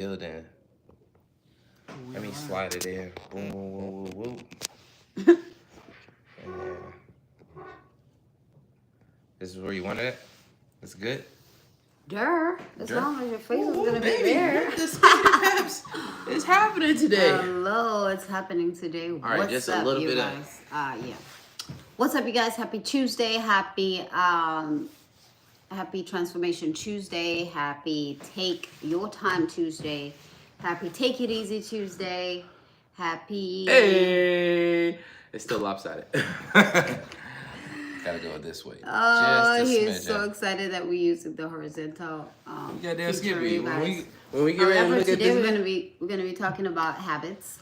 Building. Let me slide it in. Boom, boom, boom, boom, boom. And this is where you wanted it? It's good? As Dirt? long as your face is gonna be Baby, there. the Speaker Peps is happening today. Hello, it's happening today. All right, What's just up, a little you bit guys? Yeah. What's up, you guys? Happy Tuesday. Happy Transformation Tuesday. Happy Take Your Time Tuesday. Happy Take It Easy Tuesday. Happy. Hey! It's still lopsided. Gotta go this way. Oh, Just a he's so smidgen. excited that we use the horizontal Goddamn feature, Skippy. you guys. When we get ready to However, look at today this, we're gonna be talking about habits.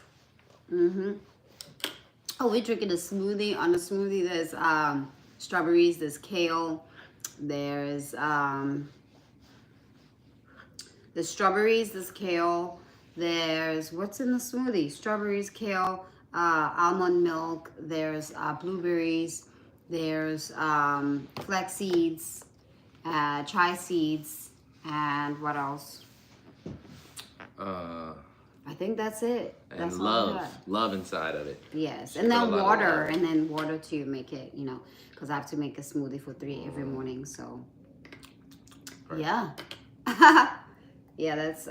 Oh, we're drinking a smoothie. On the smoothie, there's strawberries, there's kale, there's strawberries, there's kale, there's what's in the smoothie? Strawberries, kale, almond milk, there's blueberries, there's flax seeds, chia seeds, and what else? I think that's it. and That's all I love. got. Love inside of it. Yes, Should and put a then lot of water, water. and then water to make it, because I have to make a smoothie for 3 every morning. So, Right. yeah, yeah, that's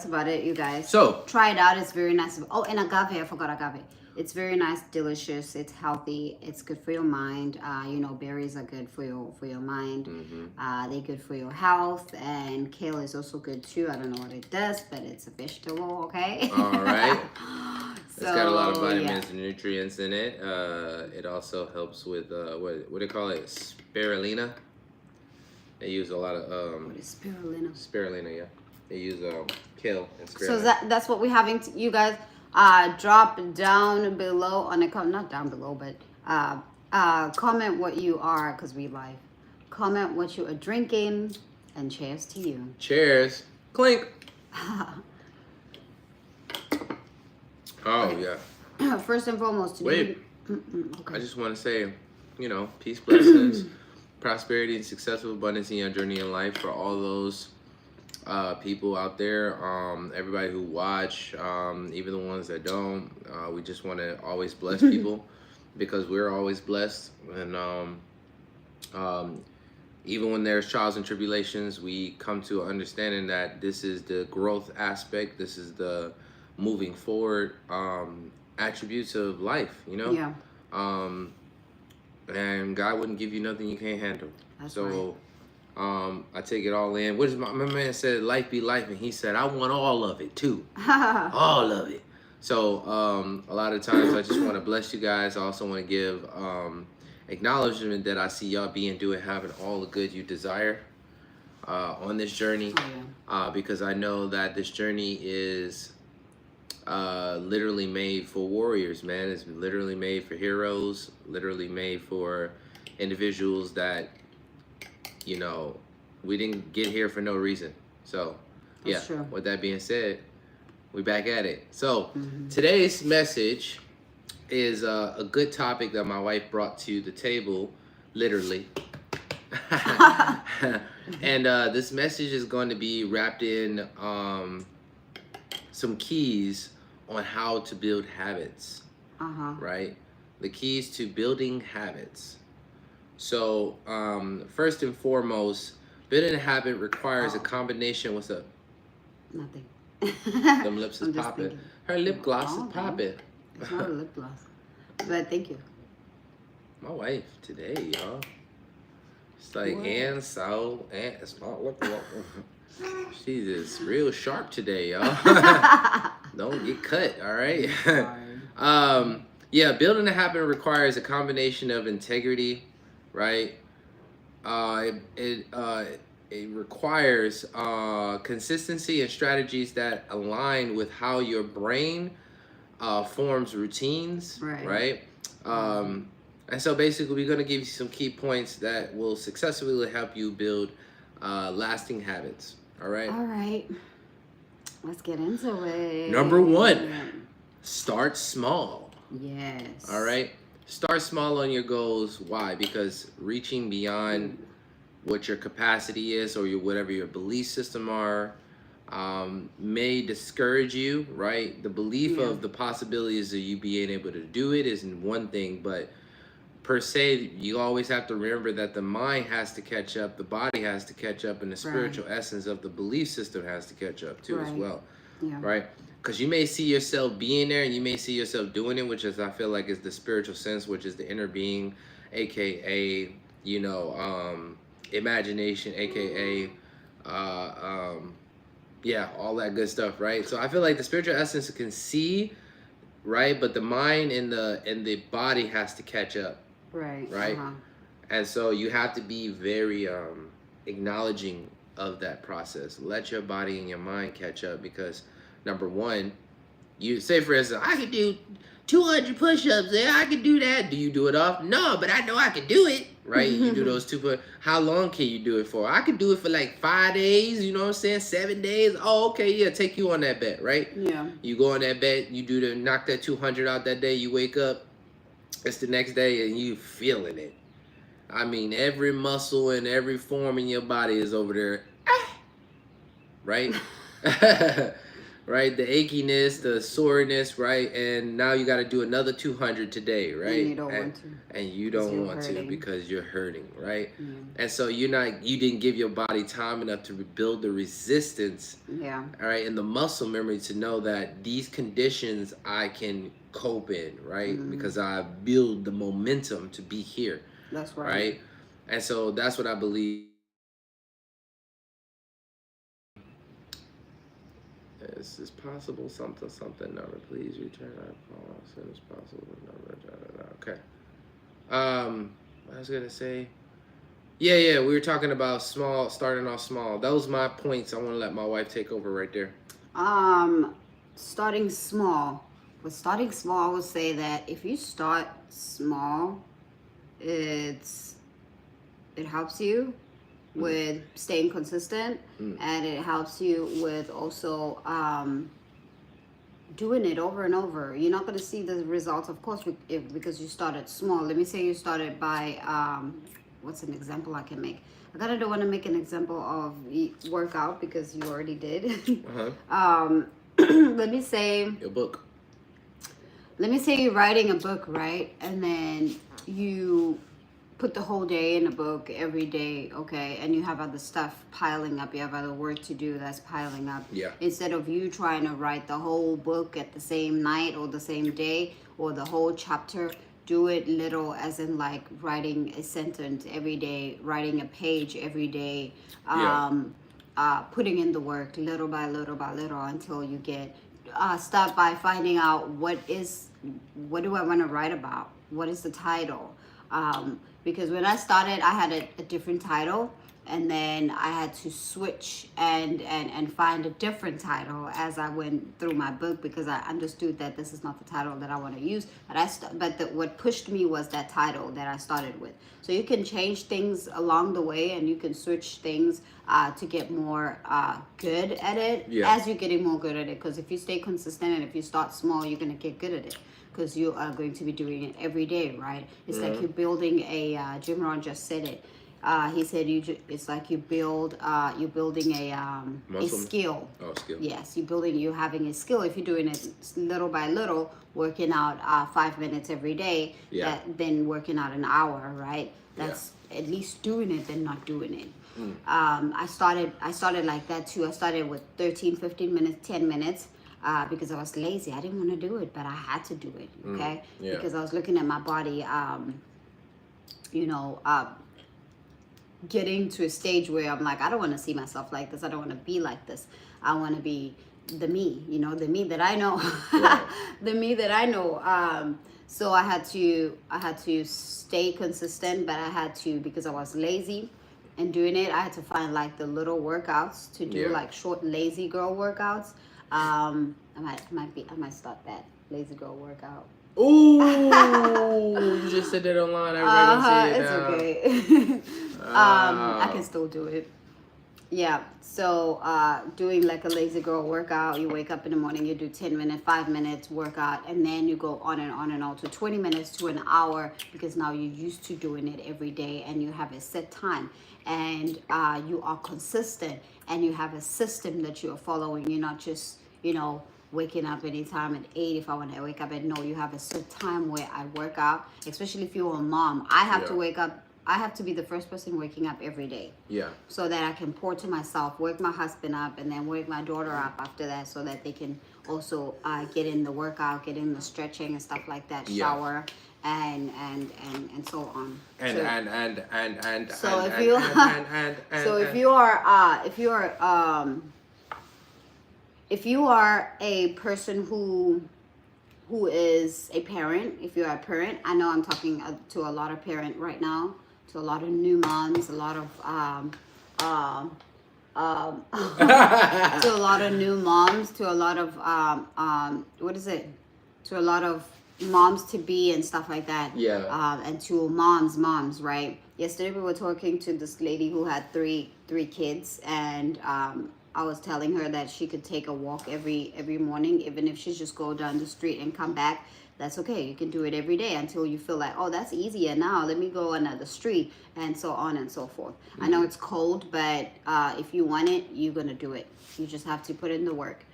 about it, you guys. So, Try it out. It's very nice. Oh, and agave. I forgot agave. It's very nice, delicious. It's healthy. It's good for your mind. Berries are good for your mind. They're good for your health, and kale is also good too. I don't know what it does, but it's a vegetable. Okay. all right. It's got a lot of So, vitamins and nutrients in it. It also helps with what do they call it? Spirulina. They use a lot of What is spirulina? spirulina. Yeah, they use kale and spirulina. So that's what we're having. You guys, drop down below on the not down below, but comment what you are, because we live. Comment what you are drinking, and cheers to you. Cheers. Clink. Oh yeah. First and foremost, today. I just want to say, peace, blessings, prosperity, and successful abundance in your journey in life for all those people out there, everybody who watch, even the ones that don't. We just want to always bless people because we're always blessed. And even when there's trials and tribulations, we come to an understanding that this is the growth aspect. This is the moving forward attributes of life, Yeah. And God wouldn't give you nothing you can't handle. That's So I take it all in. What is my man said, life be life, and he said, I want all of it too. All of it. So a lot of times I just want to bless you guys. I also want to give acknowledgement that I see y'all doing, having all the good you desire on this journey. Because I know that this journey is literally made for warriors, man. It's literally made for heroes, literally made for individuals that, we didn't get here for no reason. So, yeah, That's true. with that being said, we back at it. So, today's message is a good topic that my wife brought to the table, literally. And this message is going to be wrapped in some keys on how to build habits, right? The keys to building habits. So, first and foremost, building a habit requires a combination. What's up? Nothing. Them lips is I'm just popping. thinking. Her lip gloss Oh, is popping. It's not a lip gloss, but thank you. My wife today, y'all. It's like, What? and so, and it's not looking like. She's just real sharp today, y'all. Don't get cut, all right? Yeah, building a habit requires a combination of integrity, right? It requires consistency and strategies that align with how your brain forms routines, right? And so basically, we're going to give you some key points that will successfully help you build lasting habits, all right? All right. Let's get into it. Number one, start small. Yes. All right. Start small on your goals. Why? Because reaching beyond what your capacity is or whatever your belief system are, may discourage you, right? The belief Yeah. of the possibilities of you being able to do it is one thing, but per se, you always have to remember that the mind has to catch up, the body has to catch up, and the Right. spiritual essence of the belief system has to catch up too, as Right. well, Yeah. right? Because you may see yourself being there, and you may see yourself doing it, which is, I feel like, is the spiritual sense, which is the inner being, aka, you know, imagination, aka, uh, um, yeah, all that good stuff, right? So I feel like the spiritual essence can see, right, but the mind and the body has to catch up, Right. right? And so you have to be very acknowledging of that process. Let your body and your mind catch up, because number one, you say, for instance, I can do 200 push-ups there, I can do that. Do you do it off? No, but I know I can do it, right? You do those how long can you do it for? I can do it for like 5 days, you know what I'm saying? 7 days. Oh, okay, yeah, take you on that bet, right? Yeah. You go on that bet, you knock that 200 out that day, you wake up, it's the next day, and you feeling it. I mean, every muscle and every form in your body is over there, right? Right, the achiness, the soreness, right? And now you got to do another 200 today, right? And you don't want to. And you don't want to hurting. because you're hurting, right? Yeah. And so you didn't give your body time enough to build the resistance, Yeah. all right, and the muscle memory to know that these conditions I can cope in, right? Because I build the momentum to be here. That's right. Right? And so that's what I believe. Is this possible? Something number. Please return our call as soon as possible. Number. Okay. I was gonna say. Yeah. We were talking about starting off small. Those my points. I want to let my wife take over right there. Starting small. With starting small, I would say that if you start small, it helps you with staying consistent, and it helps you with also doing it over and over. You're not going to see the results, of course, because you started small. Let me say you started by what's an example I can make? I kind of don't want to make an example of workout because you already did. Let me say your book. Let me say you're writing a book, right? And then you put the whole day in a book every day, okay? And you have other stuff piling up. You have other work to do that's piling up. Yeah. Instead of you trying to write the whole book at the same night or the same day or the whole chapter, do it little, as in like writing a sentence every day, writing a page every day, putting in the work little by little by little until you get start by finding out what do I want to write about? What is the title? Because when I started, I had a different title, and then I had to switch and find a different title as I went through my book, because I understood that this is not the title that I want to use. But what pushed me was that title that I started with. So you can change things along the way, and you can switch things to get more good at it as you're getting more good at it. Because if you stay consistent and if you start small, you're going to get good at it, because you are going to be doing it every day, right? It's like you're building a, Jim Rohn just said it. He said it's like you're building a skill. Oh, skill. Yes, you're having a skill. If you're doing it little by little, working out 5 minutes every day, then working out an hour, right? That's at least doing it than not doing it. I started like that too. I started with 13, 15 minutes, 10 minutes. Because I was lazy. I didn't want to do it, but I had to do it, okay? Because I was looking at my body, getting to a stage where I'm like, I don't want to see myself like this. I don't want to be like this. I want to be the me, the me that I know. The me that I know. So I had to stay consistent, but I had to, because I was lazy and doing it, I had to find like the little workouts to do, like short lazy girl workouts. I might start that lazy girl workout. Ooh, you just said that online. Everybody see it It's now. okay. I can still do it. Yeah. So doing like a lazy girl workout, you wake up in the morning, you do 10 minutes, 5 minutes workout, and then you go on and on to 20 minutes to an hour because now you're used to doing it every day and you have a set time and you are consistent and you have a system that you're following. You're not just, waking up anytime at 8 if I want to wake up at no, you have a set time where I work out, especially if you're a mom. I have to wake up. I have to be the first person waking up every day. Yeah. So that I can pour to myself, wake my husband up, and then wake my daughter up after that, so that they can also get in the workout, get in the stretching and stuff like that, shower, and so on. If you are a person who is a parent, if you're a parent, I know I'm talking to a lot of parents right now, to a lot of new moms, a lot of to a lot of new moms, to a lot of to a lot of moms to be and stuff like that. Yeah. And to moms, right? Yesterday we were talking to this lady who had three kids, and I was telling her that she could take a walk every morning, even if she just go down the street and come back. That's okay. You can do it every day until you feel like, oh, that's easier now. Let me go another street, and so on and so forth. I know it's cold, but if you want it, you're gonna do it. You just have to put in the work.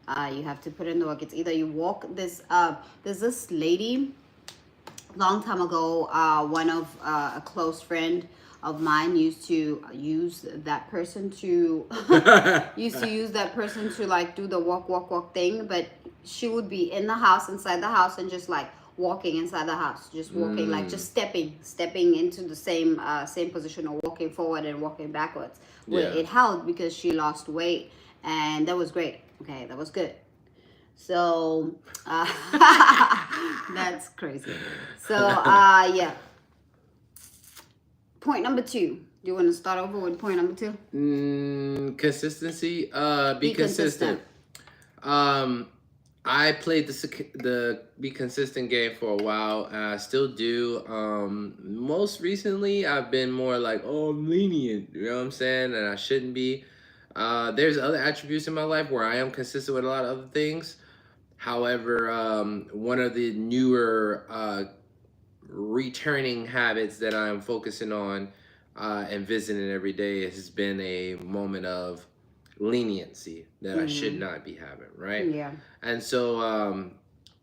You have to put in the work. It's either you walk this. There's this lady, long time ago. One of a close friend of mine used to use that person to like do the walk thing, but she would be in the house, inside the house, and just like walking inside the house, just walking, like just stepping into the same position, or walking forward and walking backwards. Well, it helped because she lost weight, and that was great. Okay, that was good. So that's crazy. So yeah. Point number 2. Do you want to start over with point number 2? Consistency. Be consistent. I played the be consistent game for a while, and I still do. Most recently, I've been more like, I'm lenient. You know what I'm saying? And I shouldn't be. There's other attributes in my life where I am consistent with a lot of other things. However, one of the newer returning habits that I'm focusing on and visiting every day has been a moment of leniency that I should not be having, right? Yeah. And so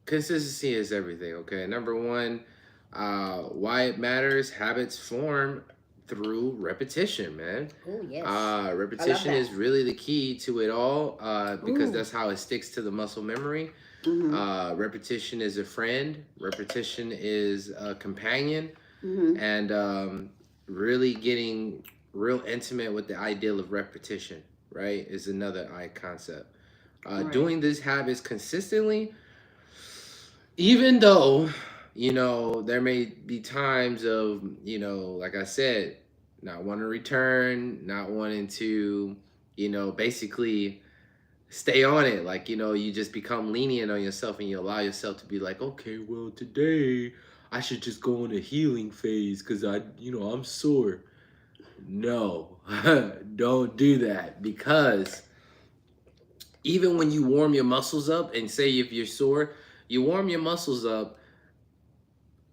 consistency is everything, okay? Number one, why it matters, habits form through repetition, man. Oh, yes. Repetition is really the key to it all because that's how it sticks to the muscle memory. Repetition is a friend. Repetition is a companion. And really getting real intimate with the ideal of repetition, right, is another concept. Doing these habits consistently, even though, there may be times of, like I said, not wanting to return, not wanting to, basically stay on it. Like, you just become lenient on yourself and you allow yourself to be like, okay, well, today I should just go in a healing phase because I'm sore. No, don't do that, because even when you warm your muscles up, and say if you're sore, you warm your muscles up,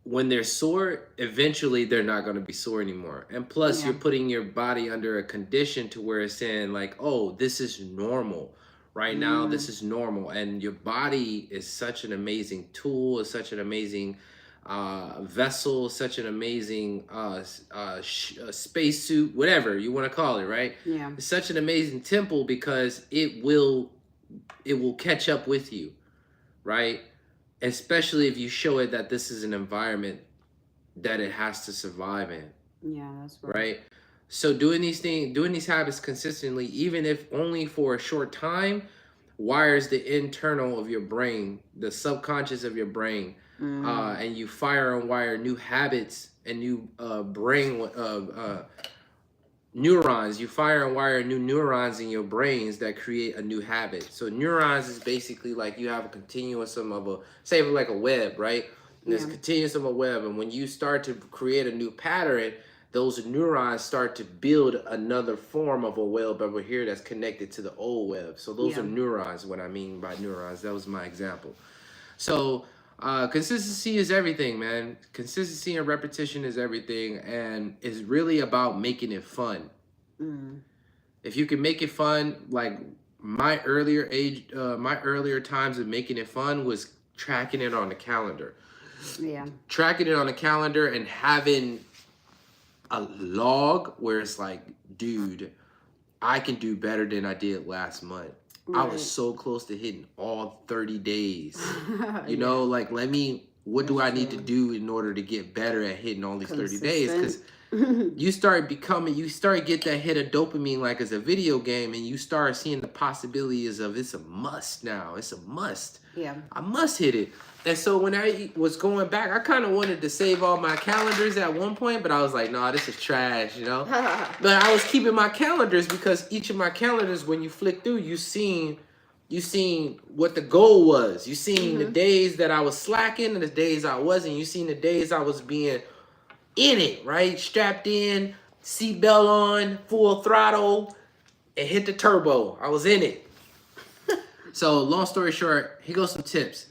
when they're sore, eventually they're not going to be sore anymore. And plus, you're putting your body under a condition to where it's saying like, oh, this is normal. Right now, this is normal. And your body is such an amazing tool, is such an amazing vessel, such an amazing spacesuit, whatever you want to call it, right? Yeah. It's such an amazing temple because it will catch up with you, right? Especially if you show it that this is an environment that it has to survive in. Yeah, that's right. Right? So doing these habits consistently, even if only for a short time, wires the internal of your brain, the subconscious of your brain, and you fire and wire new habits and new brain neurons. You fire and wire new neurons in your brains that create a new habit. So neurons is basically like you have a continuum of say like a web, right? And there's a continuum of a web, and when you start to create a new pattern, those neurons start to build another form of a web over here that's connected to the old web. So those are neurons. What I mean by neurons, that was my example. So consistency is everything, man. Consistency and repetition is everything, and it's really about making it fun. If you can make it fun, like my earlier times of making it fun was tracking it on the calendar. Yeah. Tracking it on the calendar and having a log where it's like, dude, I can do better than I did last month. Right. I was so close to hitting all 30 days. You know, like, what do I need to do in order to get better at hitting all these 30 days? Because you start get that hit of dopamine like as a video game, and you start seeing the possibilities of it's a must now. It's a must. Yeah. I must hit it. And so when I was going back, I kind of wanted to save all my calendars at one point, but I was like, nah, this is trash, you know? But I was keeping my calendars because each of my calendars, when you flick through, you seen what the goal was. You seen the days that I was slacking and the days I wasn't. You seen the days I was being in it, right? Strapped in, seatbelt on, full throttle, and hit the turbo. I was in it. So long story short, here goes some tips.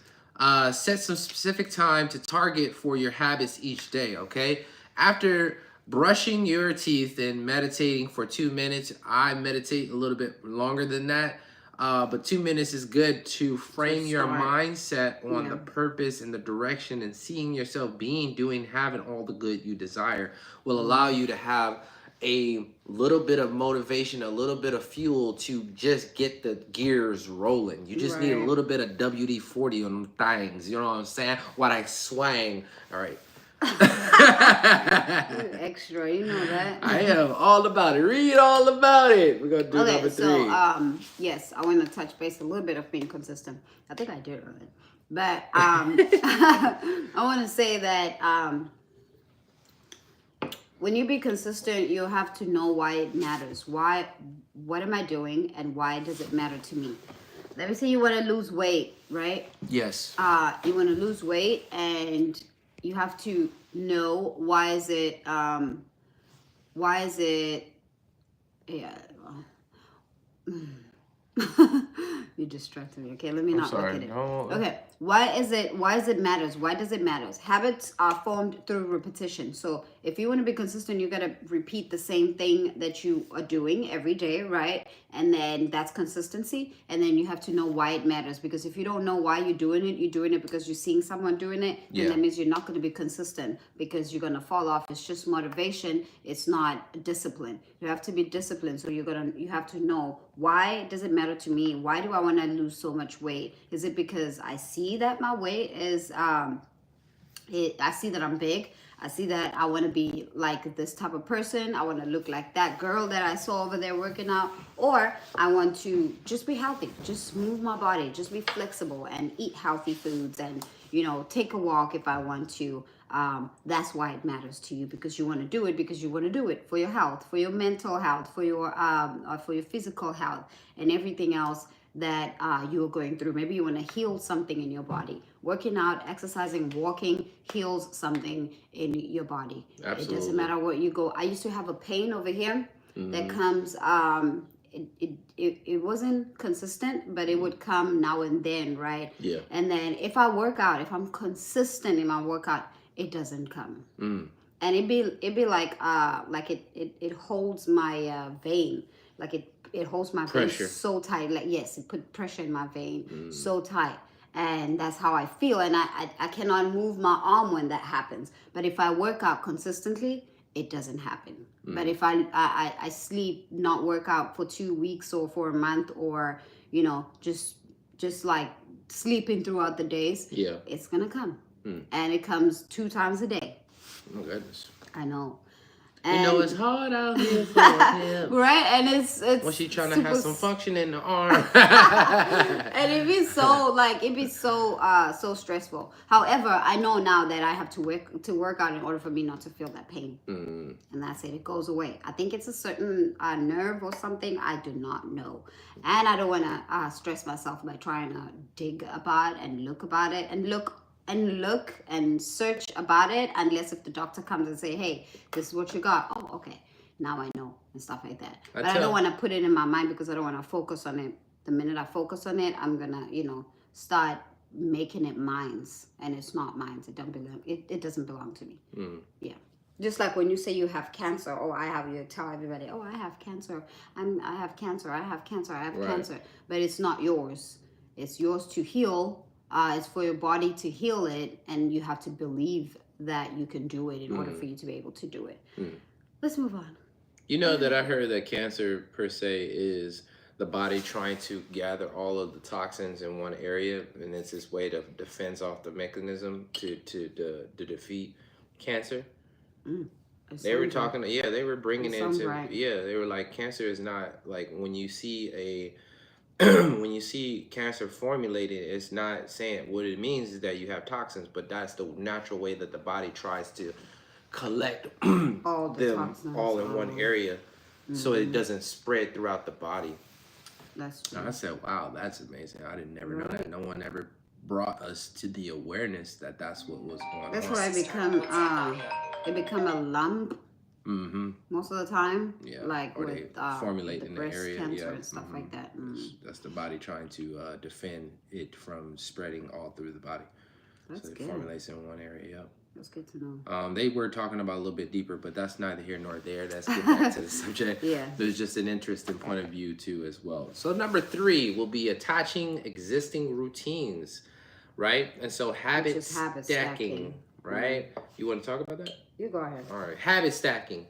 Set some specific time to target for your habits each day, okay? After brushing your teeth and meditating for 2 minutes, I meditate a little bit longer than that. But 2 minutes is good to frame your mindset on the purpose and the direction, and seeing yourself doing, having all the good you desire will allow you to have a little bit of motivation, a little bit of fuel to just get the gears rolling. You just need a little bit of WD-40 on things. You know what I'm saying? While I swang. All right. Extra, you know that. I am all about it. Read all about it. We're gonna do number 3. So yes, I want to touch base a little bit of being consistent. I think I did already, but I want to say that when you be consistent, you have to know why it matters. What am I doing, and why does it matter to me? Let me say you want to lose weight, right? Yes. You want to lose weight, and you have to know why is it yeah. You distracted me. Okay, let me not look at it. No. Okay, why is it matters? Why does it matter? Habits are formed through repetition. So if you want to be consistent, you got to repeat the same thing that you are doing every day, right? And then that's consistency. And then you have to know why it matters, because if you don't know why you're doing it because you're seeing someone doing it, then that means you're not going to be consistent, because you're going to fall off. It's just motivation. It's not discipline. You have to be disciplined. So you have to know, why does it matter to me? Why do I want to lose so much weight? Is it because I see that my weight is I see that I'm big. I see that I want to be like this type of person. I want to look like that girl that I saw over there working out. Or I want to just be healthy, just move my body, just be flexible and eat healthy foods, and, take a walk if I want to. That's why it matters to you, because you want to do it, because you want to do it for your health, for your mental health, for your physical health, and everything else that you're going through. Maybe you want to heal something in your body. Working out, exercising, walking heals something in your body. Absolutely. It doesn't matter what you go. I used to have a pain over here that comes. It wasn't consistent, but it would come now and then, right? Yeah. And then if I work out, if I'm consistent in my workout, it doesn't come. And it be like it holds my vein, like it holds my vein so tight. Like, yes, it put pressure in my vein so tight. And that's how I feel. And I cannot move my arm when that happens. But if I work out consistently, it doesn't happen. But if I sleep, not work out for 2 weeks or for a month, or, just like sleeping throughout the days, it's going to come. And it comes 2 times a day. Oh, goodness. I know. And, it's hard out here for him. Right? And it's when she trying to have some function in the arm. And it'd be so stressful. However, I know now that I have to work out in order for me not to feel that pain. And that's it. It goes away. I think it's a certain nerve or something. I do not know. And I don't want to stress myself by trying to dig about and look about it. And look and look and search about it unless if the doctor comes and say, hey, this is what you got. Oh, okay, now I know, and stuff like that. But I don't want to put it in my mind because I don't want to focus on it. The minute I focus on it, I'm gonna, start making it mine's, and it's not mine's. It don't belong. It doesn't belong to me. Yeah. Just like when you say you have cancer, you tell everybody, oh, I have cancer. I have cancer. I have cancer. I have cancer. But it's not yours. It's yours to heal. It's for your body to heal it, and you have to believe that you can do it in order for you to be able to do it. Let's move on. You know that I heard that cancer per se is the body trying to gather all of the toxins in one area, and it's this way to defend off the mechanism to defeat cancer. They were talking, they were bringing into, they were like, cancer is not like when you see when you see cancer formulated, it's not saying what it means is that you have toxins, but that's the natural way that the body tries to collect all them all in one area so it doesn't spread throughout the body. That's true. I said, wow, that's amazing. I didn't never know that. No one ever brought us to the awareness that that's what was going on. That's why it become a lump most of the time. Yeah, like or with formulate the in the breast area, cancer and stuff like that. That's the body trying to defend it from spreading all through the body. That's so it good. formulates in one area. That's good to know. They were talking about a little bit deeper, but that's neither here nor there. Let's get back to the subject. There's just an interesting point of view too as well. So number 3 will be attaching existing routines, right? And so habit stacking, right? You want to talk about that? You go ahead. All right, habit stacking.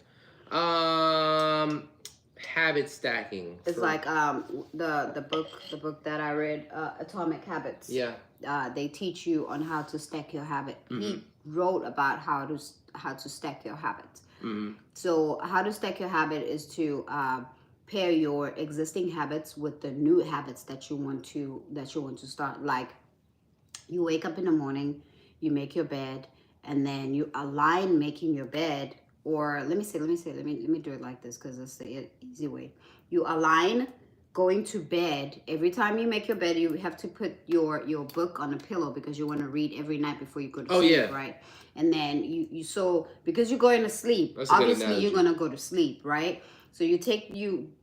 Habit stacking. It's like the book that I read, Atomic Habits. Yeah. They teach you on how to stack your habit. He wrote about how to stack your habits. So how to stack your habit is to pair your existing habits with the new habits that you want to start. Like you wake up in the morning, you make your bed, and then you align making your bed. Or let me do it like this because it's the easy way. You align going to bed. Every time you make your bed, you have to put your book on a pillow because you want to read every night before you go to sleep, right? And then you because you're going to sleep, obviously you're gonna go to sleep, right? So you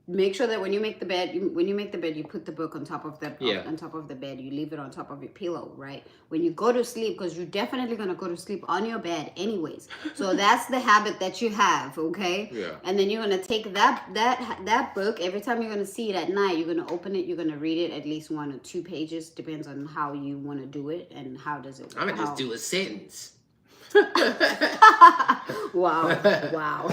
make sure that when you make the bed, you put the book on top of the bed. You leave it on top of your pillow, right? When you go to sleep, because you're definitely gonna go to sleep on your bed anyways. So that's the habit that you have, okay? Yeah. And then you're gonna take that book. Every time you're gonna see it at night, you're gonna open it. You're gonna read it at least 1 or 2 pages. Depends on how you want to do it and how does it work. I'm gonna just do a sentence. Wow.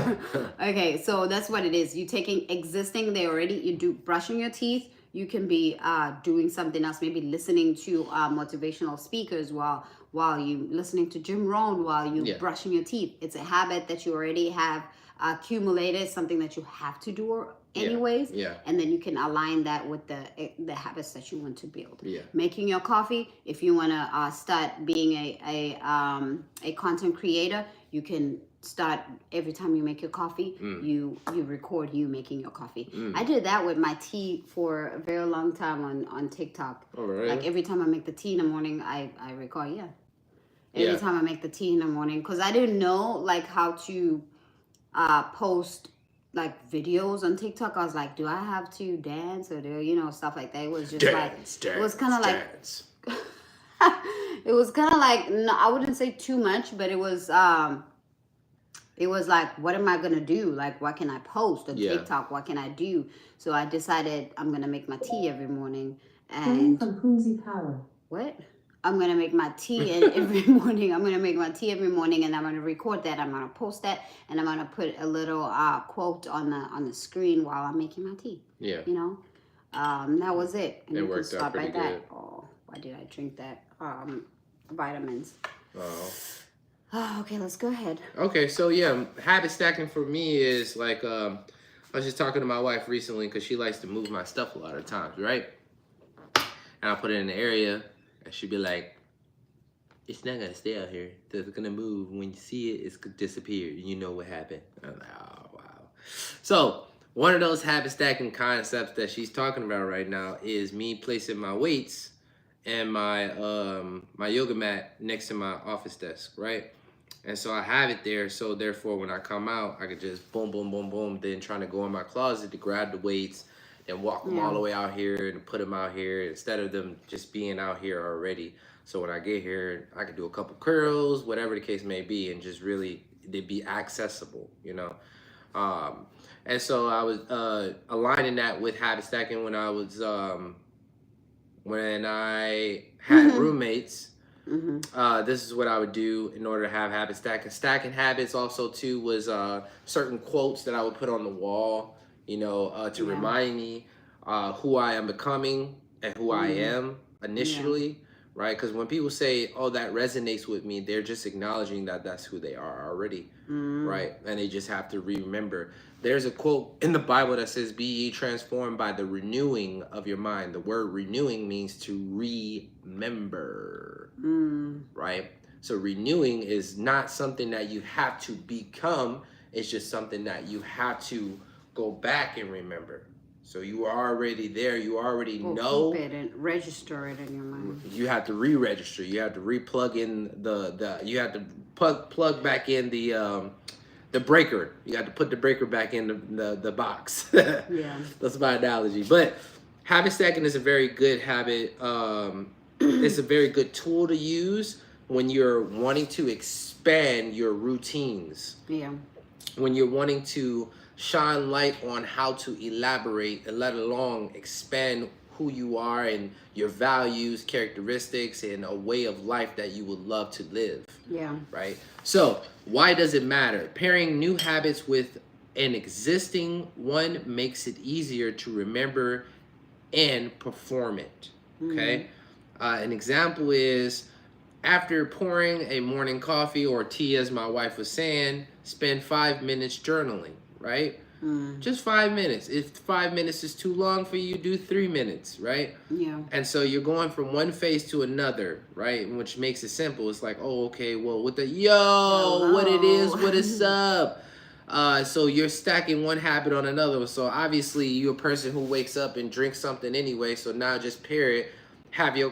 Okay, so that's what it is. You taking existing, you do brushing your teeth. You can be doing something else, maybe listening to motivational speakers while you listening to Jim Rohn while you brushing your teeth. It's a habit that you already have accumulated, something that you have to do anyways. And then you can align that with the habits that you want to build. Making your coffee, if you want to start being a content creator, you can start every time you make your coffee, you record you making your coffee. I did that with my tea for a very long time on TikTok. Oh, really? Like every time I make the tea in the morning, I record. Every time I make the tea in the morning, because I didn't know like how to post like videos on TikTok. I was like, do I have to dance or do stuff like that? It was just it was kind of like it was kind of like, no, I wouldn't say too much, but it was like, what am I gonna do? Like, what can I post on TikTok? What can I do? So I decided I'm gonna make my tea every morning. And from Whoosy Power. What? I'm gonna make my tea every morning. I'm gonna make my tea every morning, and I'm gonna record that. I'm gonna post that, and I'm gonna put a little quote on the screen while I'm making my tea. Yeah. That was it. And it you worked out pretty good. Oh, why did I drink that? Vitamins. Oh. Okay, let's go ahead. Okay, so habit stacking for me is like I was just talking to my wife recently because she likes to move my stuff a lot of times, right? And I put it in the area. And she'd be like, it's not gonna stay out here. It's gonna move. When you see it, it's gonna disappear. You know what happened. I'm like, oh, wow. So one of those habit stacking concepts that she's talking about right now is me placing my weights and my yoga mat next to my office desk, right? And so I have it there. So therefore, when I come out, I could just boom, boom, boom, boom. Then trying to go in my closet to grab the weights and walk them all Yeah. the way out here and put them out here instead of them just being out here already. So when I get here, I could do a couple curls, whatever the case may be, and just really they be accessible, you know. Um, and so I was aligning that with habit stacking when I had roommates. This is what I would do in order to have habit stacking. Stacking habits also too was certain quotes that I would put on the wall, you know, to Yeah. remind me who I am becoming and who I am Yeah. initially, right? Because when people say, "Oh, that resonates with me," they're just acknowledging that that's who they are already, right? And they just have to remember. There's a quote in the Bible that says, "Be ye transformed by the renewing of your mind." The word renewing means to remember, right? So renewing is not something that you have to become. It's just something that you have to go back and remember. So you are already there. You already Or know. keep it and register it in your mind. You have to re-register. You have to re-plug in the. You have to plug back in the breaker. You have to put the breaker back in the box. Yeah. That's my analogy. But habit stacking is a very good habit. It's a very good tool to use when you're wanting to expand your routines. Yeah. When you're wanting to shine light on how to elaborate and let alone expand who you are and your values, characteristics, and a way of life that you would love to live. Yeah. Right? So, why does it matter? Pairing new habits with an existing one makes it easier to remember and perform it. Okay? An example is after pouring a morning coffee or tea, as my wife was saying, spend 5 minutes journaling, right? Just 5 minutes. If 5 minutes is too long for you, do 3 minutes, right? Yeah. And so you're going from one phase to another, right? Which makes it simple. It's like, oh, okay, well, what Hello. what it is, what is up? So you're stacking one habit on another. So obviously you're a person who wakes up and drinks something anyway. So now just pair it. Have your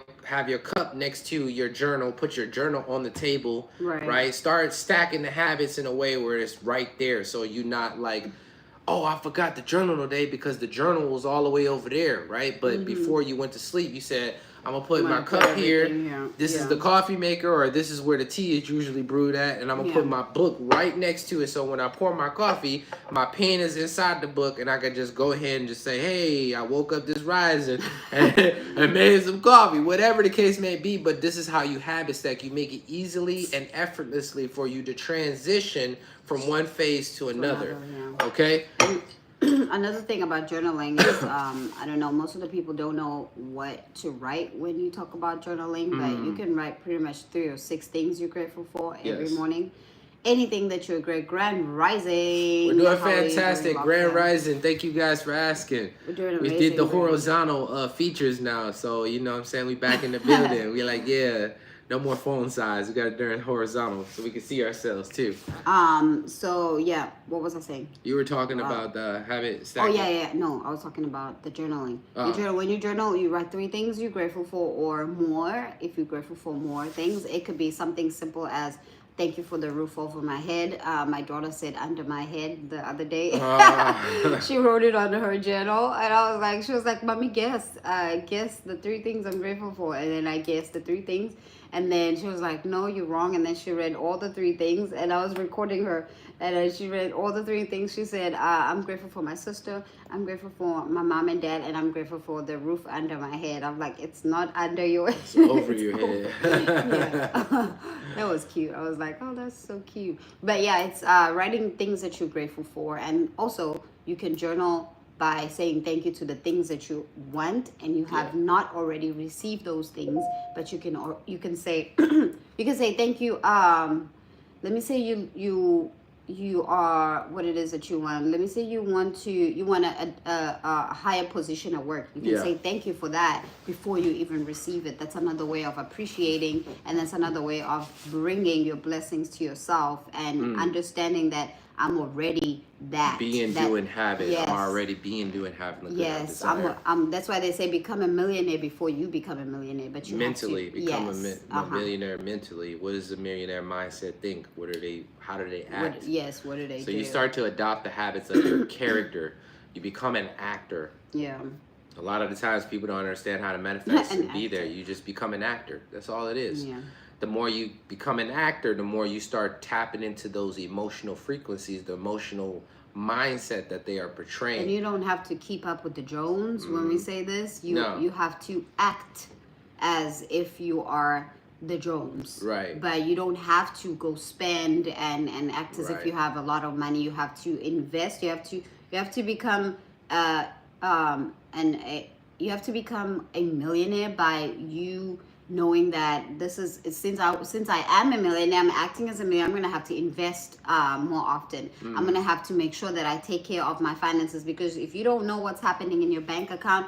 cup next to your journal. Put your journal on the table, right? Start stacking the habits in a way where it's right there. So you're not like, oh, I forgot the journal today because the journal was all the way over there, right? But before you went to sleep, you said, I'm going to put my cup here. This is the coffee maker, or this is where the tea is usually brewed at. And I'm going to put my book right next to it. So when I pour my coffee, my pen is inside the book. And I can just go ahead and just say, hey, I woke up this rising and made some coffee. Whatever the case may be. But this is how you habit stack. You make it easily and effortlessly for you to transition from one phase to another. Okay? Another thing about journaling is I don't know, most of the people don't know what to write when you talk about journaling, but you can write pretty much 3 or 6 things you're grateful for every morning. Anything that you're Grand Rising. We're doing fantastic. Grand Rising. Thank you guys for asking. We're doing amazing. We did the horizontal features now, so you know what I'm saying, we back in the building. We like, yeah, no more phone size. We got it during horizontal so we can see ourselves too. So yeah, what was I saying? You were talking about the habit stacking. Oh yeah. No, I was talking about the journaling. When you journal, you write 3 things you're grateful for or more. If you're grateful for more things, it could be something simple as thank you for the roof over my head. My daughter said under my head the other day. She wrote it on her journal, and she was like, "Mommy, guess the 3 things I'm grateful for." And then I guessed the 3 things, and then she was like, "No, you're wrong." And then she read all the 3 things, and I was recording her, and then she read all the 3 things. She said, "I'm grateful for my sister. I'm grateful for my mom and dad, and I'm grateful for the roof under my head." I'm like, "It's not under your head. It's over your head." Yeah. That was cute. I was like, oh, that's so cute. But yeah, it's writing things that you're grateful for. And also, you can journal by saying thank you to the things that you want and you have not already received those things. But you can say thank you. Let me say you are what it is that you want. Let me say you want a higher position at work. You can say thank you for that before you even receive it. That's another way of appreciating, and that's another way of bringing your blessings to yourself and understanding that I'm already that. Being, that, doing, having. yes. I'm already being, doing, having a good Yes, desire. that's why they say become a millionaire before you become a millionaire. But you Mentally, have to, become yes, a millionaire mentally. What does the millionaire mindset think? What are they? How do they act? What do they So do? you start to adopt the habits of your character. You become an actor. Yeah. A lot of the times people don't understand how to manifest An and be there. actor. You just become an actor. That's all it is. Yeah. The more you become an actor, the more you start tapping into those emotional frequencies, the emotional mindset that they are portraying. And you don't have to keep up with the Jones when we say this. No. You have to act as if you are the Jones. Right. But you don't have to go spend and act as if you have a lot of money. You have to invest. You have to become you have to become a millionaire by you knowing that since I am a millionaire, I'm acting as a millionaire, I'm gonna have to invest more often. I'm gonna have to make sure that I take care of my finances, because if you don't know what's happening in your bank account,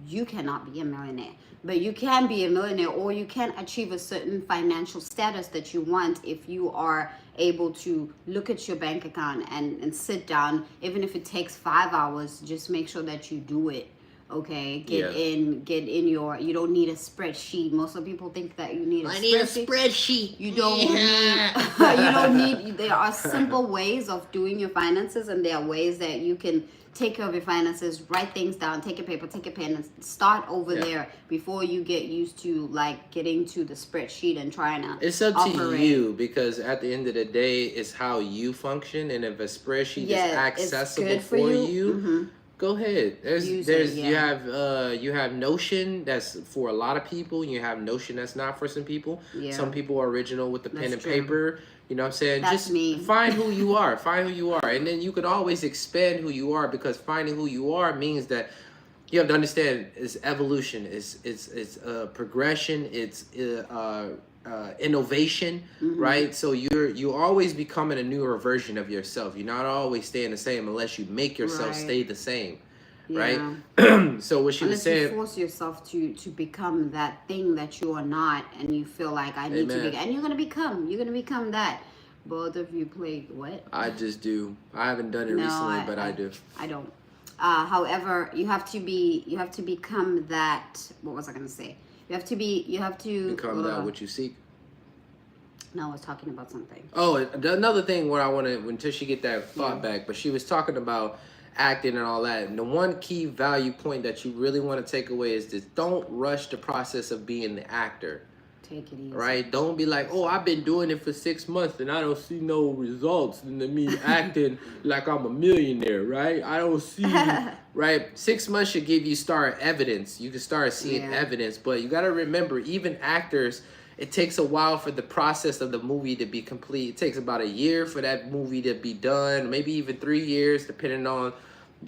you cannot be a millionaire. But you can be a millionaire, or you can achieve a certain financial status that you want if you are able to look at your bank account and sit down, even if it takes 5 hours. Just make sure that you do it. Okay, get in your, you don't need a spreadsheet. Most of people think that you need a spreadsheet. You don't you don't need, there are simple ways of doing your finances, and there are ways that you can take care of your finances. Write things down, take a paper, take a pen, and start over there before you get used to like getting to the spreadsheet and trying to It's up to you, because at the end of the day, it's how you function, and if a spreadsheet is accessible for you, go ahead. You have Notion that's for a lot of people. You have Notion that's not for some people. Yeah. Some people are original with the pen and paper. You know what I'm saying? That's just me. find who you are. Find who you are. And then you can always expand who you are, because finding who you are means that you have to understand it's evolution, it's progression, it's innovation, right? So you're always becoming a newer version of yourself. You're not always staying the same unless you make yourself stay the same, right? So what she was saying, you force yourself to become that thing that you are not, and you feel like I need to be, and you're gonna become that. Both of you play what? I just do. I haven't done it recently, but I do. I don't. However, you have to become that. What was I gonna say? You have to become that what you seek. No, I was talking about something. Oh, another thing what I wanted, until she get that thought back, but she was talking about acting and all that. And the one key value point that you really want to take away is this: don't rush the process of being the actor. Take it easy. Right? Don't be like, oh, I've been doing it for 6 months and I don't see no results. And then me acting like I'm a millionaire, right? I don't see, right? 6 months should give you evidence. You can start seeing evidence, but you got to remember, even actors, it takes a while for the process of the movie to be complete. It takes about a year for that movie to be done, maybe even 3 years, depending on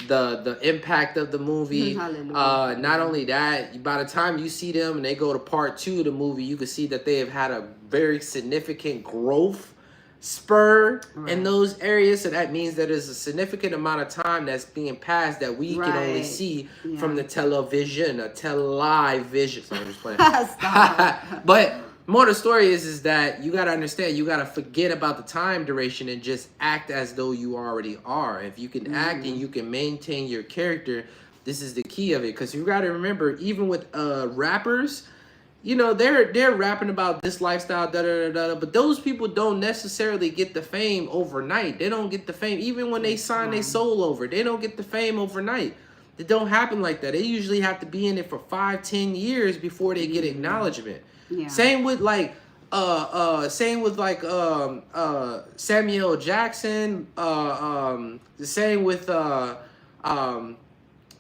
the impact of the movie. Not only that, by the time you see them and they go to part 2 of the movie, you can see that they have had a very significant growth spur in those areas. So that means that there's a significant amount of time that's being passed that we can only see from the television, a television. So I'm just playing. But more of the story is that you got to understand, you got to forget about the time duration and just act as though you already are. If you can act and you can maintain your character, this is the key of it. Because you got to remember, even with rappers, you know, they're rapping about this lifestyle, but those people don't necessarily get the fame overnight. They don't get the fame, even when they sign their soul over. They don't get the fame overnight. It don't happen like that. They usually have to be in it for 5-10 years before they get acknowledgement. Same with Samuel Jackson. The same with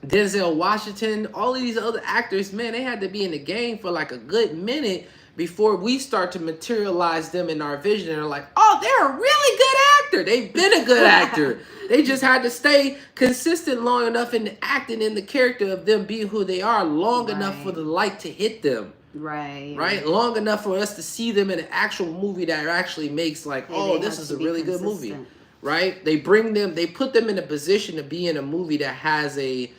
Denzel Washington. All of these other actors, man, they had to be in the game for like a good minute before we start to materialize them in our vision. And are like, oh, they're a really good actor. They've been a good actor. They just had to stay consistent long enough in acting in the character of them being who they are long enough for the light to hit them. Right? Long enough for us to see them in an actual movie that actually makes like, oh, this is a really good movie. Right? They put them in a position to be in a movie that has a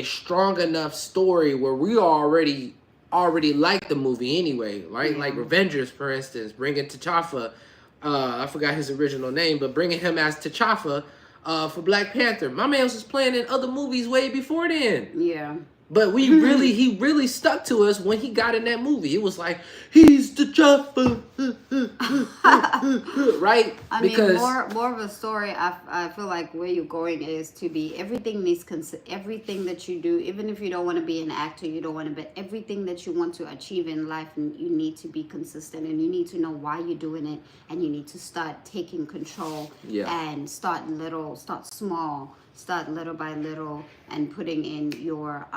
strong enough story where we already like the movie anyway, right? Like Revengers, for instance, bringing T'Challa I forgot his original name, but bringing him as T'Challa for Black Panther. My man was playing in other movies way before then. Yeah. But he really stuck to us when he got in that movie. It was like, he's the Jaffa, right? I mean, more of a story. I feel like where you're going is to be everything needs everything that you do, even if you don't want to be an actor, you don't want to, but everything that you want to achieve in life, you need to be consistent, and you need to know why you're doing it, and you need to start taking control. And start little, start small. Start little by little and putting in your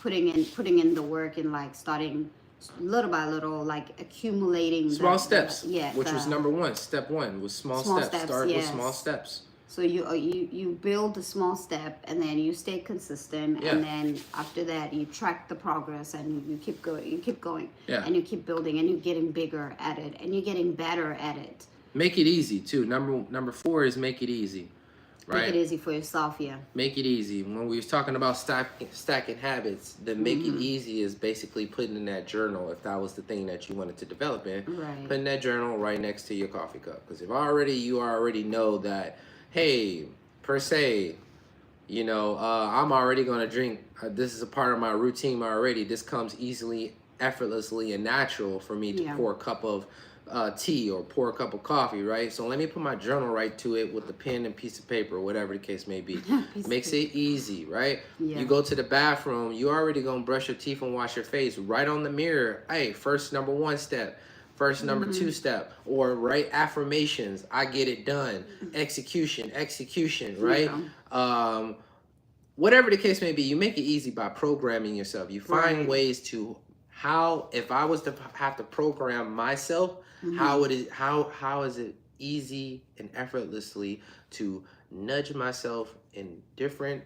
putting in the work and like starting little by little, like accumulating small steps. Which was number one. Step one was small steps. Start with small steps. So you build a small step, and then you stay consistent, and then after that you track the progress, and you keep going, and you keep building, and you're getting bigger at it, and you're getting better at it. Make it easy too. Number 4 is make it easy. Right? Make it easy for yourself, Make it easy. When we was talking about stacking habits, the make it easy is basically putting in that journal, if that was the thing that you wanted to develop in. Right. Putting that journal right next to your coffee cup. Because you already know that, hey, per se, I'm already going to drink. This is a part of my routine already. This comes easily, effortlessly, and natural for me to pour a cup of tea or pour a cup of coffee, right? So let me put my journal right to it with a pen and piece of paper, whatever the case may be. Makes it easy, right? You go to the bathroom, you already gonna brush your teeth and wash your face. Right on the mirror, hey, first number 1 step, first number 2 step, or write affirmations. I get it done. Execution, right? Whatever the case may be, you make it easy by programming yourself. You find ways to if I was to have to program myself, how is it easy and effortlessly to nudge myself in different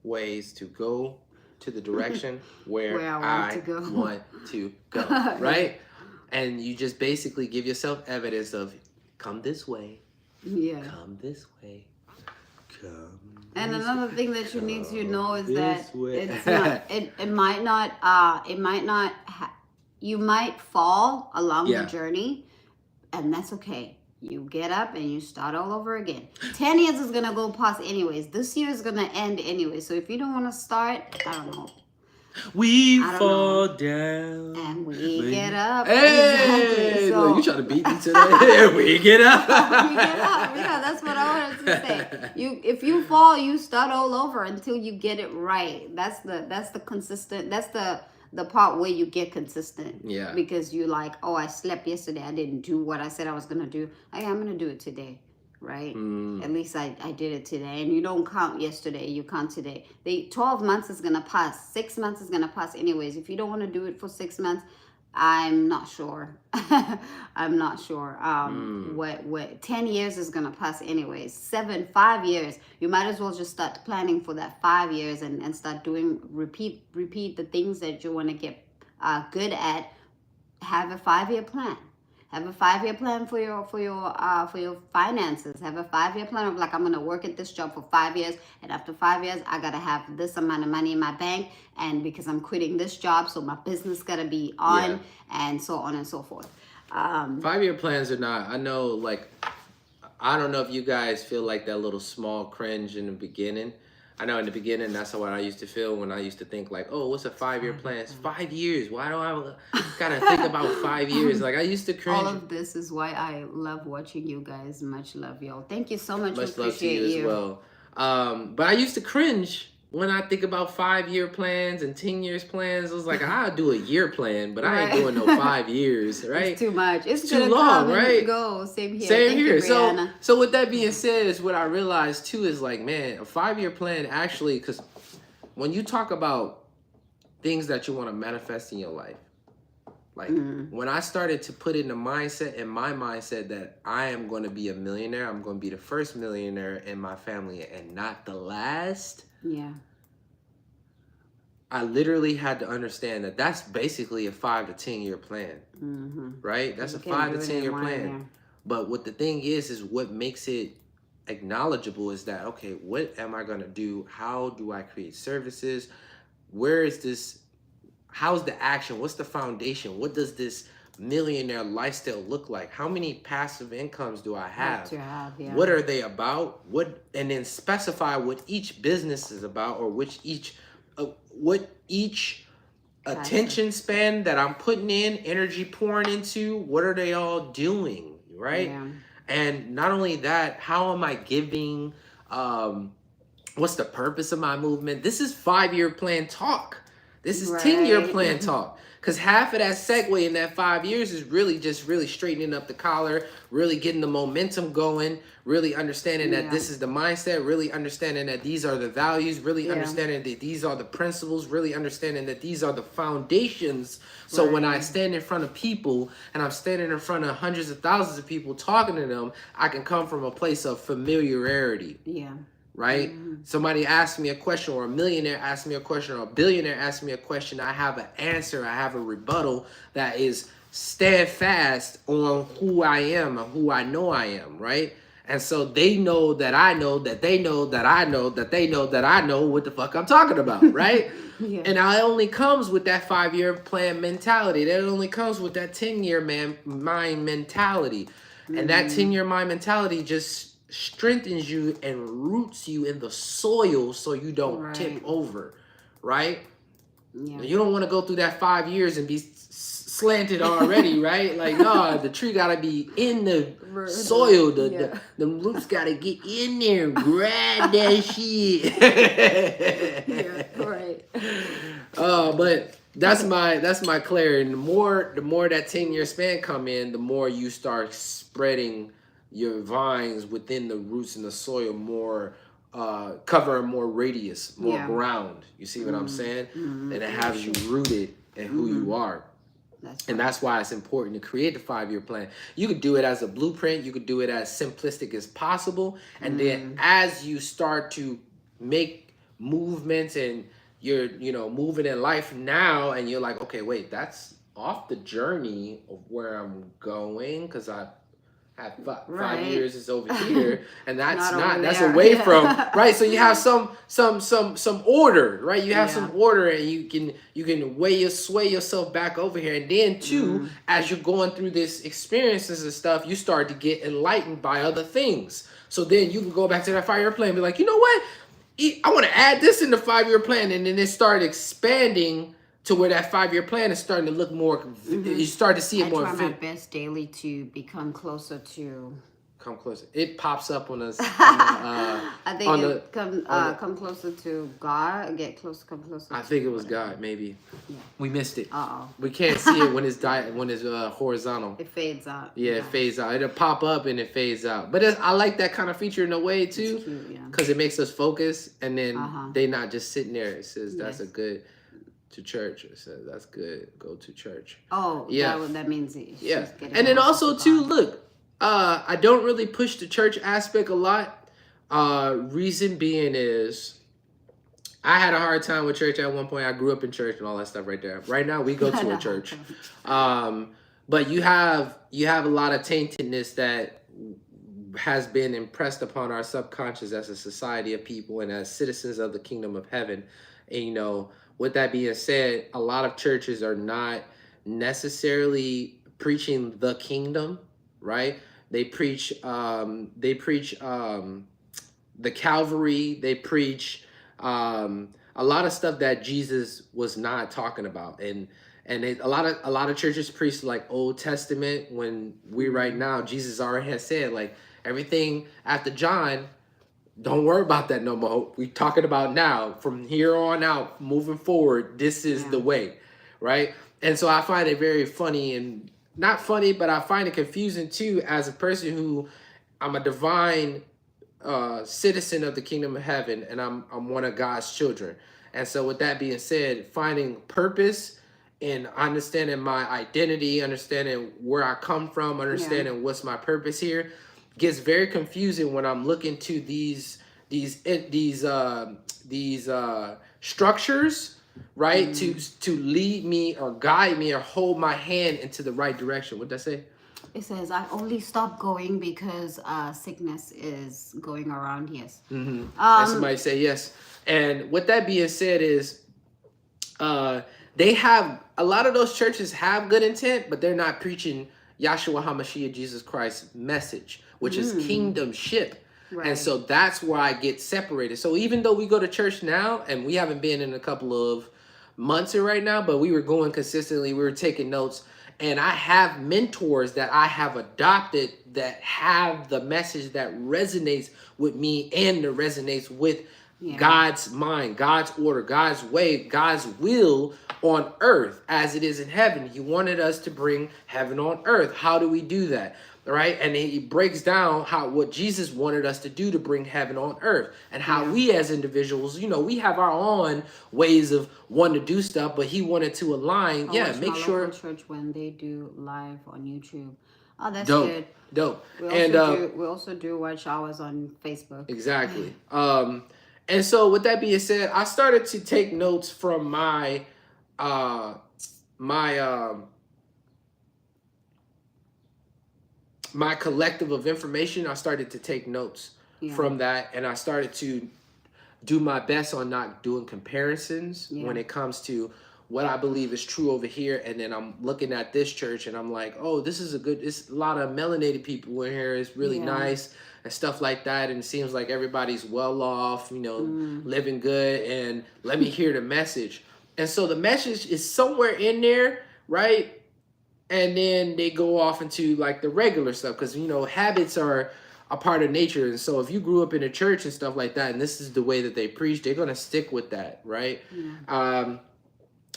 ways to go to the direction where I want to go, right? And you just basically give yourself evidence of come this way, come this way, come. And another thing that you need to know is that it's not. It might not. You might fall along the journey, and that's okay. You get up and you start all over again. 10 years is gonna go past anyways. This year is gonna end anyway. So if you don't want to start, I don't know. We fall down and we get up. Hey, exactly. So, you trying to beat me today? We get up. We get up. Yeah, that's what I wanted to say. If you fall, you start all over until you get it right. That's the consistent. That's the part where you get consistent. Yeah. Because you like, oh, I slept yesterday. I didn't do what I said I was gonna do. Hey, I'm gonna do it today. Right? At least I did it today. And you don't count yesterday, you count today. 12 months is going to pass. 6 months is going to pass anyways. If you don't want to do it for 6 months, I'm not sure. I'm not sure. What 10 years is going to pass anyways. 5 years. You might as well just start planning for that 5 years and start doing, repeat the things that you want to get good at. Have a 5-year plan. Have a 5-year plan for your finances. Have a 5-year plan of like, I'm gonna work at this job for 5 years, and after 5 years, I gotta have this amount of money in my bank, and because I'm quitting this job, so my business gotta be on, and so on and so forth. 5-year plans are not. I know, like, I don't know if you guys feel like that little small cringe in the beginning. I know in the beginning, that's what I used to feel when I used to think like, oh, what's a 5-year plan? It's 5 years. Why do I gotta think about 5 years? Like I used to cringe. All of this is why I love watching you guys. Much love, y'all. Thank you so much. Much love to you as well. But I used to cringe when I think about 5-year plans and 10 years plans. I was like, I'll do a year plan, but I ain't doing no 5 years, right? It's too much. It's too long, right? Go. Same here. Same here. So with that being said, is what I realized too is like, man, a 5-year plan actually, because when you talk about things that you want to manifest in your life, like when I started to put in my mindset that I am going to be a millionaire, I'm going to be the first millionaire in my family and not the last. Yeah. I literally had to understand that that's basically a 5 to 10 year plan, right? That's a 5 to 10 year plan. But what the thing is what makes it acknowledgeable is that, okay, what am I going to do? How do I create services? Where is this? How's the action? What's the foundation? What does this millionaire lifestyle look like? How many passive incomes do I have? Yeah. What are they about? And then specify what each business is about, or what each attention span that I'm putting in, energy pouring into, what are they all doing, right? Yeah. And not only that, how am I giving? What's the purpose of my movement? This is 5-year plan talk. This is 10-year plan talk. Because half of that segue in that 5 years is really just really straightening up the collar, really getting the momentum going, really understanding that this is the mindset, really understanding that these are the values, really understanding that these are the principles, really understanding that these are the foundations. So when I stand in front of people and I'm standing in front of hundreds of thousands of people talking to them, I can come from a place of familiarity. Yeah. Right? Somebody asked me a question, or a millionaire asked me a question, or a billionaire asked me a question. I have an answer. I have a rebuttal that is steadfast on who I am and who I know I am, right? And so they know that I know that they know that I know that they know that I know what the fuck I'm talking about, right? And it only comes with that 5-year plan mentality. That only comes with that 10-year mind mentality. And that 10-year mind mentality just strengthens you and roots you in the soil so you don't tip over, right? Yeah. You don't want to go through that 5 years and be slanted already, right? Like, no, the tree got to be in the soil. The roots got to get in there, grab that shit. But that's my clarity. And the more that 10-year span come in, the more you start spreading your vines within the roots in the soil, more covering more radius, more ground. You see what I'm saying? And it has you rooted in who you are. That's why it's important to create the 5-year plan. You could do it as a blueprint. You could do it as simplistic as possible. And then as you start to make movements and you're, moving in life now, and you're like, okay, wait, that's off the journey of where I'm going, because I have 5 years is over here, and that's away from right. So you have some order, right? You have some order, and you can sway yourself back over here, and then too, as you're going through this experiences and stuff, you start to get enlightened by other things. So then you can go back to that 5-year plan and be like, you know what? I want to add this in the 5-year plan, and then it started expanding to where that 5-year plan is starting to look more. You start to see it more. I try my best daily to become closer to. Come closer. It pops up on us. I think come closer to God. Come closer. I think it was God. Maybe. Yeah. We missed it. We can't see it when it's horizontal. It fades out. Yeah, it fades out. It'll pop up and it fades out. But I like that kind of feature in a way too, because it makes us focus, and then they not just sitting there. It says that's a good. To church. It says that's good. Go to church. Oh, yeah. That means it. Yeah. And then also too, look, I don't really push the church aspect a lot. Reason being is I had a hard time with church at one point. I grew up in church and all that stuff right there. Right now we go to a church. But you have a lot of taintedness that has been impressed upon our subconscious as a society of people and as citizens of the kingdom of heaven. And with that being said, a lot of churches are not necessarily preaching the kingdom, right? They preach the Calvary. They preach a lot of stuff that Jesus was not talking about, and a lot of churches preach like Old Testament, when we right now Jesus already has said like everything after John. Don't worry about that no more. We're talking about now. From here on out, moving forward, this is the way, right? And so I find it very funny, and not funny, but I find it confusing too, as a person who I'm a divine citizen of the kingdom of heaven, and I'm one of God's children. And so with that being said, finding purpose and understanding my identity, understanding where I come from, understanding what's my purpose here, gets very confusing when I'm looking to these structures, right? To lead me or guide me or hold my hand into the right direction. What did I say? It says I only stopped going because sickness is going around. Yes. And somebody say yes. And with that being said is they have a lot of those churches have good intent, but they're not preaching Yahshua HaMashiach, Jesus Christ's message, which is kingdomship. Right. And so that's where I get separated. So even though we go to church now, and we haven't been in a couple of months here right now, but we were going consistently, we were taking notes, and I have mentors that I have adopted that have the message that resonates with me and that resonates with God's mind, God's order, God's way, God's will on earth as it is in heaven. He wanted us to bring heaven on earth. How do we do that? Right? And he breaks down how what Jesus wanted us to do to bring heaven on earth, and how we as individuals, we have our own ways of wanting to do stuff, but he wanted to align. Make sure church when they do live on YouTube. Oh, that's dope, good. Dope. We also do watch hours on Facebook. Exactly. And so with that being said, I started to take notes from my collective of information. I started to take notes from that, and I started to do my best on not doing comparisons when it comes to what I believe is true over here. And then I'm looking at this church and I'm like, oh, this is it's a lot of melanated people in here. It's really nice and stuff like that. And it seems like everybody's well off, living good. And let me hear the message. And so the message is somewhere in there, right? And then they go off into like the regular stuff, because habits are a part of nature. And so if you grew up in a church and stuff like that, and this is the way that they preach, they're going to stick with that, right?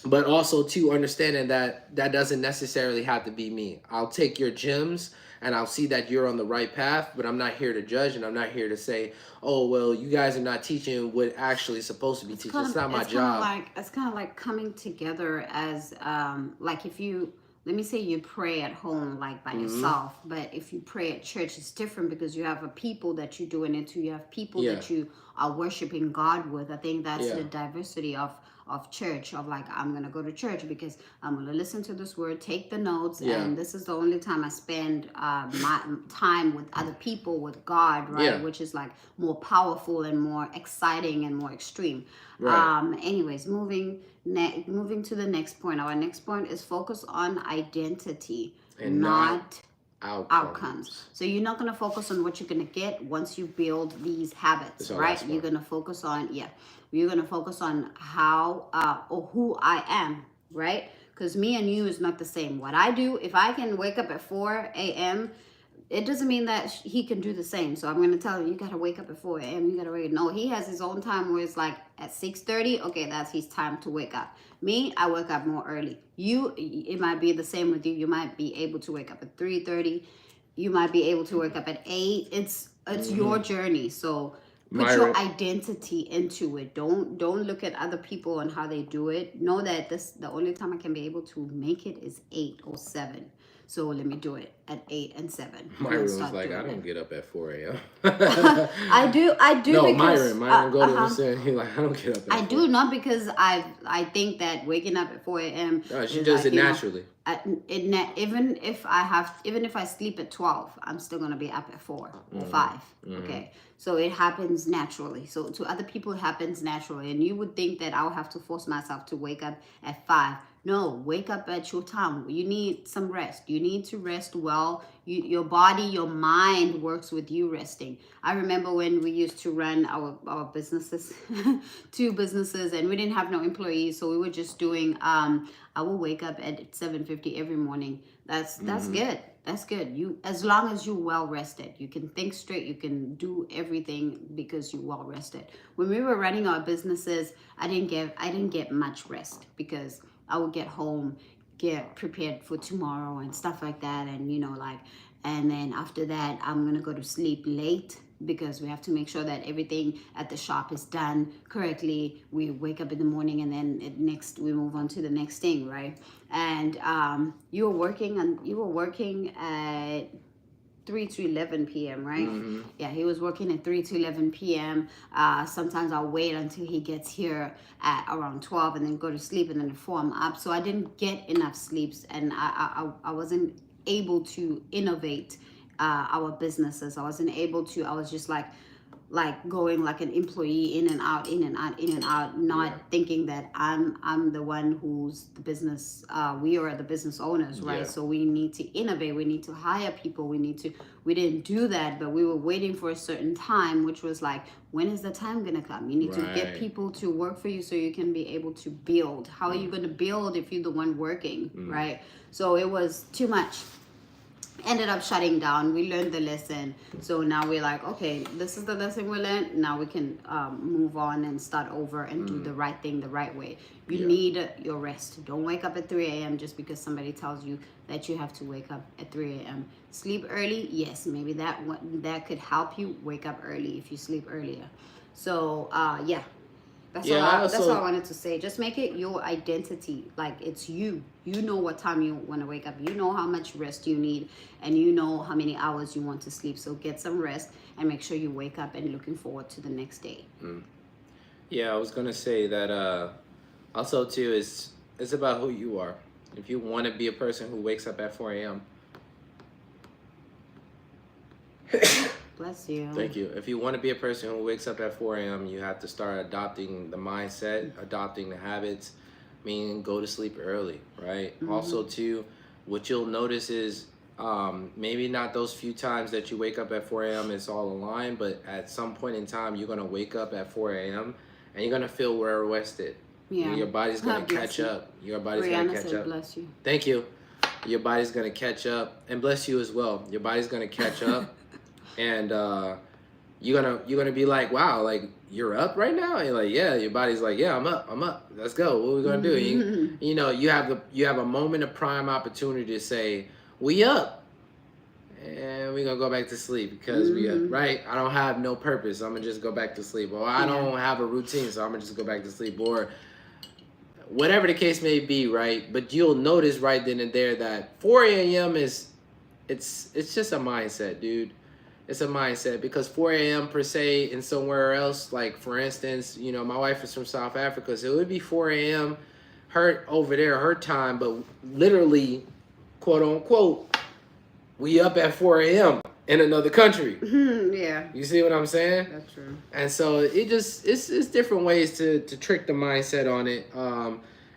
But also too, understanding that doesn't necessarily have to be me. I'll take your gems and I'll see that you're on the right path, but I'm not here to judge, and I'm not here to say, oh, well, you guys are not teaching what actually is supposed to be teaching. It's not my job. It's kind of like coming together as like if you, let me say you pray at home like by yourself, but if you pray at church, it's different because you have a people that you're doing it to. You have people that you are worshiping God with. I think that's the diversity of church, of like, I'm going to go to church because I'm going to listen to this word, take the notes, and this is the only time I spend my time with other people, with God, right? Which is like more powerful and more exciting and more extreme. Anyways, moving to the next point. Our next point is focus on identity and not outcomes. So you're not going to focus on what you're going to get once you build these habits, right? You're going to focus on you're going to focus on how or who I am, right? Because me and you is not the same. What I do, if I can wake up at 4 a.m., it doesn't mean that he can do the same. So I'm going to tell him, you got to wake up at 4 a.m. You got to wake. No, he has his own time where it's like at 6:30. Okay, that's his time to wake up. Me, I wake up more early. It might be the same with you. You might be able to wake up at 3:30. You might be able to wake up at 8. It's your journey. So put your identity into it. Don't look at other people and how they do it. Know that the only time I can be able to make it is 8 or 7. So let me do it at 8 and 7. Myron was like, I don't get up at 4 a.m. I do. No, because, Myron go to him. He's like, I don't get up at 4. I do, not because I think that waking up at 4 a.m. No, she does it naturally. Even if I sleep at 12, I'm still gonna be up at 4 or 5. Okay, so it happens naturally. So to other people, it happens naturally, and you would think that I'll have to force myself to wake up at 5. No, wake up at your time. You need some rest. You need to rest well. Your body, your mind works with you resting. I remember when we used to run our businesses, 2 businesses, and we didn't have no employees, so we were just doing. I will wake up at 7:50 every morning. That's good. That's good. You, as long as you're well rested, you can think straight. You can do everything because you're well rested. When we were running our businesses, I didn't get much rest because I would get home, get prepared for tomorrow and stuff like that. And, and then after that, I'm going to go to sleep late because we have to make sure that everything at the shop is done correctly. We wake up in the morning and then we move on to the next thing, right? And you were working at 3 to 11 p.m., right? Yeah, he was working at 3 to 11 p.m. Sometimes I'll wait until he gets here at around 12 and then go to sleep, and then before I'm up. So I didn't get enough sleeps, and I wasn't able to innovate our businesses. I wasn't able to. I was just like, like going like an employee in and out, in and out, in and out, not thinking that I'm the one who's the business. We are the business owners, right? Yeah. So we need to innovate. We need to hire people. We didn't do that, but we were waiting for a certain time, which was like, when is the time gonna come? You need to get people to work for you so you can be able to build. How are you gonna build if you're the one working, right? So it was too much. Ended up shutting down. We learned the lesson, so now we're like, okay, this is the lesson we learned. Now we can move on and start over and do the right thing the right way. You need your rest. Don't wake up at 3 a.m. just because somebody tells you that you have to wake up at 3 a.m. Sleep early, yes, maybe that could help you wake up early if you sleep earlier. So yeah, that's all I wanted to say. Just make it your identity. Like, it's you. You know what time you want to wake up. You know how much rest you need, and you know how many hours you want to sleep. So get some rest and make sure you wake up and looking forward to the next day. Yeah, I was gonna say that also too it's about who you are. If you want to be a person who wakes up at 4 a.m. Bless you. Thank you. If you want to be a person who wakes up at 4 a.m., you have to start adopting the mindset, adopting the habits, meaning go to sleep early, right? Also, too, what you'll notice is maybe not those few times that you wake up at 4 a.m. it's all aligned, but at some point in time, you're going to wake up at 4 a.m. and you're going to feel well rested. Yeah. Your body's going to catch up. Your body's going to catch up. Bless you. Thank you. Your body's going to catch up, and bless you as well. Your body's going to catch up. And you're gonna be like, wow, like, you're up right now. And you're like, yeah. Your body's like, yeah, I'm up. Let's go. What are we gonna do? You know, you have a moment of prime opportunity to say, we up, and we're gonna go back to sleep because we up, right? I don't have no purpose. I'm gonna just go back to sleep, or I don't have a routine, so I'm gonna just go back to sleep, or whatever the case may be, right? But you'll notice right then and there that 4 a.m. it's just a mindset, dude. It's a mindset, because 4 a.m. per se and somewhere else, like for instance, you know, my wife is from South Africa, so it would be 4 a.m. her over there, her time, but literally, quote unquote, we up at 4 a.m. in another country. Yeah. You see what I'm saying? That's true. And so it's different ways to trick the mindset on it.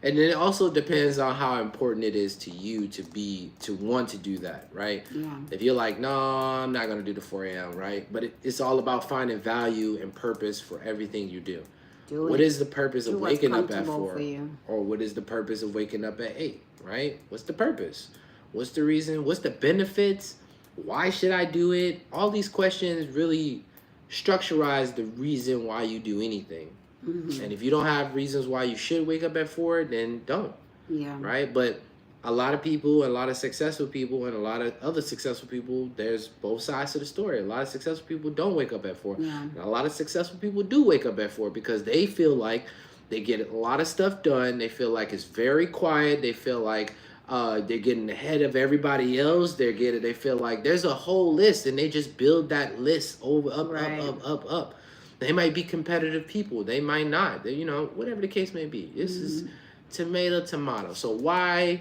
And then it also depends on how important it is to you to want to do that, right? Yeah. If you're like, no, I'm not going to do the 4 a.m., right? But it's all about finding value and purpose for everything you do. What is the purpose of waking up at 4? Or what is the purpose of waking up at 8, right? What's the purpose? What's the reason? What's the benefits? Why should I do it? All these questions really structurize the reason why you do anything. And if you don't have reasons why you should wake up at 4, then don't. Yeah. Right? But a lot of people, a lot of successful people, and a lot of other successful people, there's both sides to the story. A lot of successful people don't wake up at 4. Yeah. And a lot of successful people do wake up at 4 because they feel like they get a lot of stuff done. They feel like it's very quiet. They feel like they're getting ahead of everybody else. They feel like there's a whole list, and they just build that list up. They might be competitive people. They might not. They, whatever the case may be. This is tomato. So why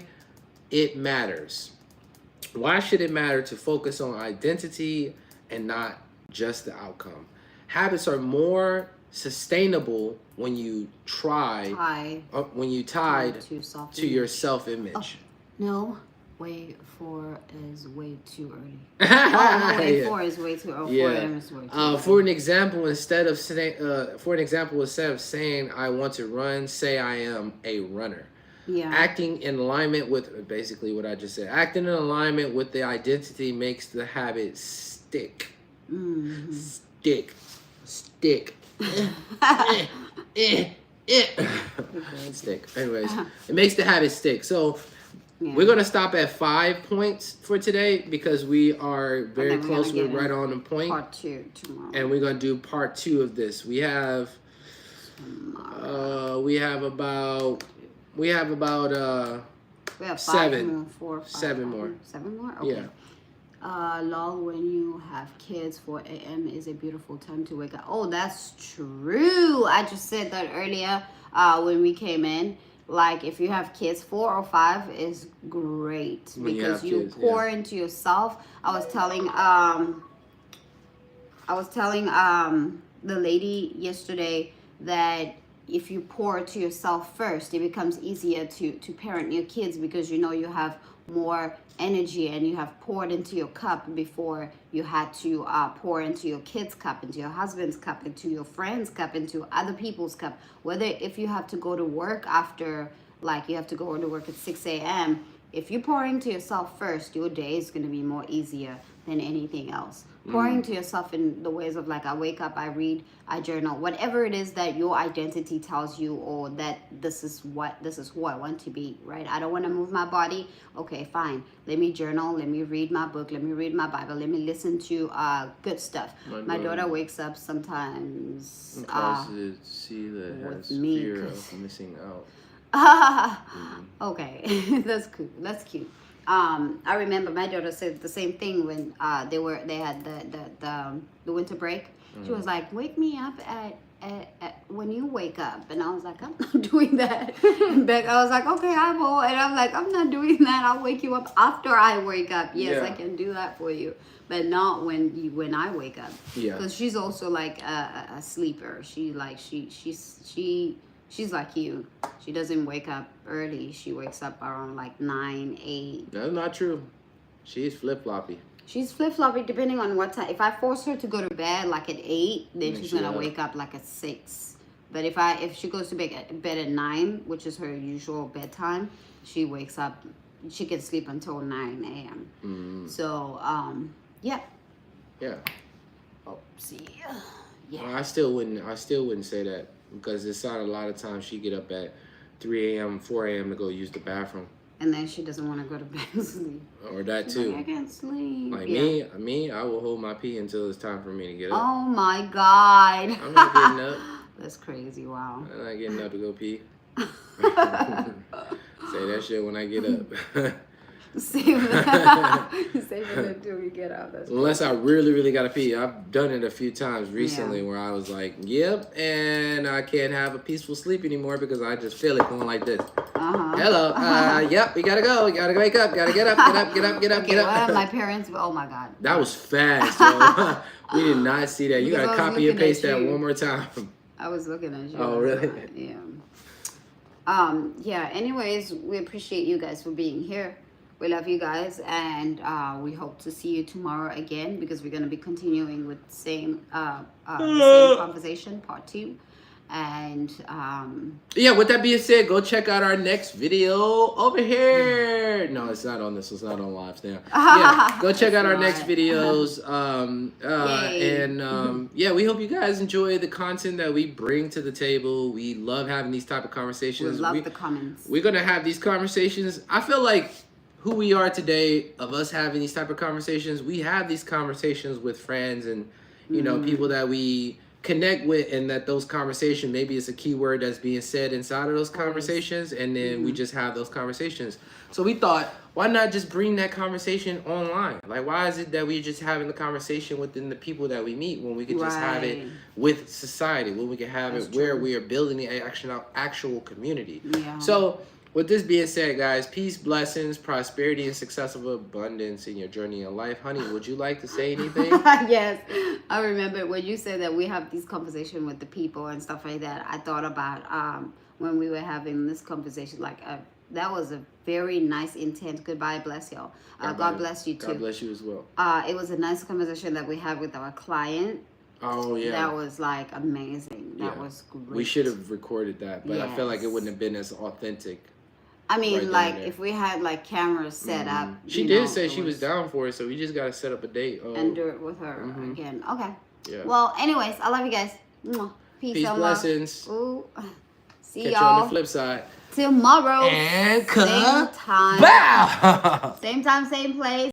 it matters? Why should it matter to focus on identity and not just the outcome? Habits are more sustainable when you tied to your self-image. Oh, no, wait, 4 is way too early. Oh, no, wait, 4 is way too early. 4 a.m. is way too early. For an example, instead of saying I want to run, say I am a runner. Yeah. Acting in alignment with basically what I just said. Acting in alignment with the identity makes the habit stick. Mm-hmm. Stick. Stick. Stick. Anyways, it makes the habit stick. So we're gonna stop at 5 points for today because we are very close. We're right on the point. Part 2 tomorrow. And we're gonna do part 2 of this. We have about 7 more. 7 more. Okay. Yeah. Lol, when you have kids, 4 a.m. is a beautiful time to wake up. Oh, that's true. I just said that earlier when we came in. Like, if you have kids, 4 or 5 is great because you pour into yourself. I was telling I was telling the lady yesterday that if you pour to yourself first, it becomes easier to parent your kids because you know you have more energy and you have poured into your cup before you had to pour into your kids' cup, into your husband's cup, into your friend's cup, into other people's cup. Whether if you have to go to work after, like you have to go to work at 6 a.m., if you pour into yourself first, your day is going to be more easier than anything else. Pouring to yourself in the ways of like, I wake up, I read, I journal, whatever it is that your identity tells you, or that this is who I want to be, right? I don't want to move my body. Okay, fine. Let me journal. Let me read my book. Let me read my Bible. Let me listen to good stuff. My daughter wakes up sometimes she that has me, fear of missing out. Okay, that's cool. That's cute. I remember my daughter said the same thing when they had the winter break. She was like, "Wake me up at when you wake up," and I was like, "I'm not doing that." Beck, I was like, "Okay, I will," and I'm like, "I'm not doing that. I'll wake you up after I wake up. Yes, I can do that for you, but not when I wake up." Yeah, because she's also like a sleeper. She's like you. She doesn't wake up early. She wakes up around like 9, 8. That's not true. She's flip-floppy. She's flip-floppy depending on what time. If I force her to go to bed like at 8, then she's gonna wake up like at 6. But if she goes to bed at 9, which is her usual bedtime, she wakes up. She can sleep until 9 a.m. So yeah. Yeah. Oh, see. Yeah. Well, I still wouldn't say that. Because it's not a lot of times she get up at 3 a.m., 4 a.m. to go use the bathroom. And then she doesn't want to go to bed and sleep. Or that She's too. Like, I can't sleep. Like me, I will hold my pee until it's time for me to get up. Oh my God. I'm not getting up. That's crazy. Wow. I'm not getting up to go pee. Say that shit when I get up. Save it until we get out. That's Unless I really, really gotta pee. I've done it a few times recently where I was like, yep, and I can't have a peaceful sleep anymore because I just feel it going like this. Hello, yep, we gotta go. We gotta wake up. Gotta get up, get up. Well, my parents, oh my God. That was fast, yo. We did not see that. You gotta copy and paste that one more time. I was looking at you. Oh, really? Yeah. Anyways, we appreciate you guys for being here. We love you guys, and we hope to see you tomorrow again because we're going to be continuing with the same conversation, part 2. And yeah, with that being said, go check out our next video over here. No, it's not on this. It's not on lives now. Yeah, go check out our next videos. Yeah, we hope you guys enjoy the content that we bring to the table. We love having these type of conversations. We love the comments. We're gonna have these conversations. I feel like who we are today, of us having these type of conversations, we have these conversations with friends and you know people that we connect with, and that those conversations, maybe it's a key word that's being said inside of those conversations, and then we just have those conversations. So we thought, why not just bring that conversation online? Like, why is it that we're just having the conversation within the people that we meet when we could just have it with society, when we can have it where we are building the actual community? So with this being said, guys, peace, blessings, prosperity, and success of abundance in your journey in life. Honey, would you like to say anything? Yes. I remember when you said that we have this conversation with the people and stuff like that. I thought about when we were having this conversation, like that was a very nice, intense goodbye. Bless y'all. God bless you too. God bless you as well. It was a nice conversation that we had with our client. Oh, yeah. That was like amazing. That was great. We should have recorded that, but I feel like it wouldn't have been as authentic. I mean, like, if we had, like, cameras set up. She did say she was down for it, so we just got to set up a date. And do it with her again. Okay. Yeah. Well, anyways, I love you guys. Peace, blessings. Ooh. See Catch y'all. you on the flip side. Tomorrow. And same time. Bow! Same time, same place.